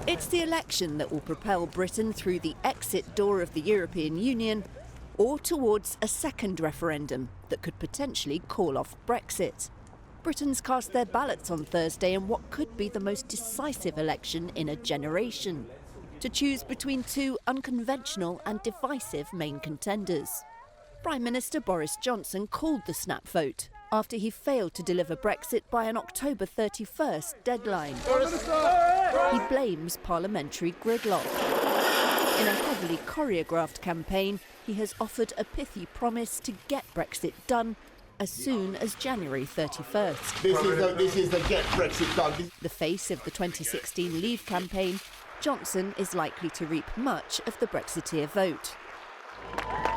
It's the election that will propel Britain through the exit door of the European Union or towards a second referendum that could potentially call off Brexit. Britons cast their ballots on Thursday in what could be the most decisive election in a generation, to choose between two unconventional and divisive main contenders. Prime Minister Boris Johnson called the snap vote after he failed to deliver Brexit by an October 31st deadline. He blames parliamentary gridlock. In a heavily choreographed campaign, he has offered a pithy promise to get Brexit done as soon as January 31st. This is the get Brexit done. The face of the 2016 Leave campaign, Johnson is likely to reap much of the Brexiteer vote.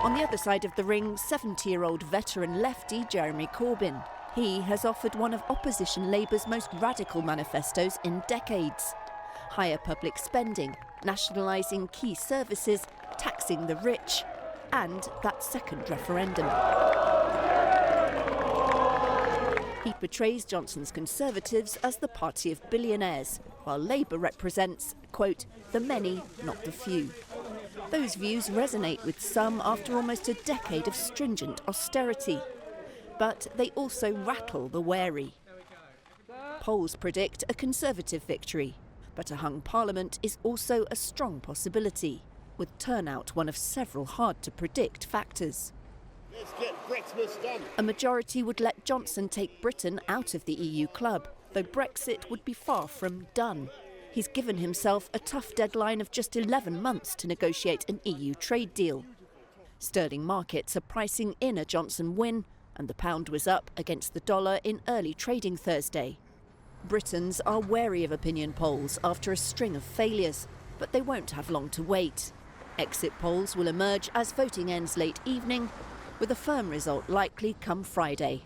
On the other side of the ring, 70-year-old veteran lefty Jeremy Corbyn. He has offered one of opposition Labour's most radical manifestos in decades. Higher public spending, nationalising key services, taxing the rich, and that second referendum. He portrays Johnson's Conservatives as the party of billionaires, while Labour represents, quote, the many, not the few. Those views resonate with some after almost a decade of stringent austerity. But they also rattle the wary. Polls predict a Conservative victory, but a hung Parliament is also a strong possibility, with turnout one of several hard-to-predict factors. Let's get Brexit done. A majority would let Johnson take Britain out of the EU club, though Brexit would be far from done. He's given himself a tough deadline of just 11 months to negotiate an EU trade deal. Sterling markets are pricing in a Johnson win, and the pound was up against the dollar in early trading Thursday. Britons are wary of opinion polls after a string of failures, but they won't have long to wait. Exit polls will emerge as voting ends late evening, with a firm result likely come Friday.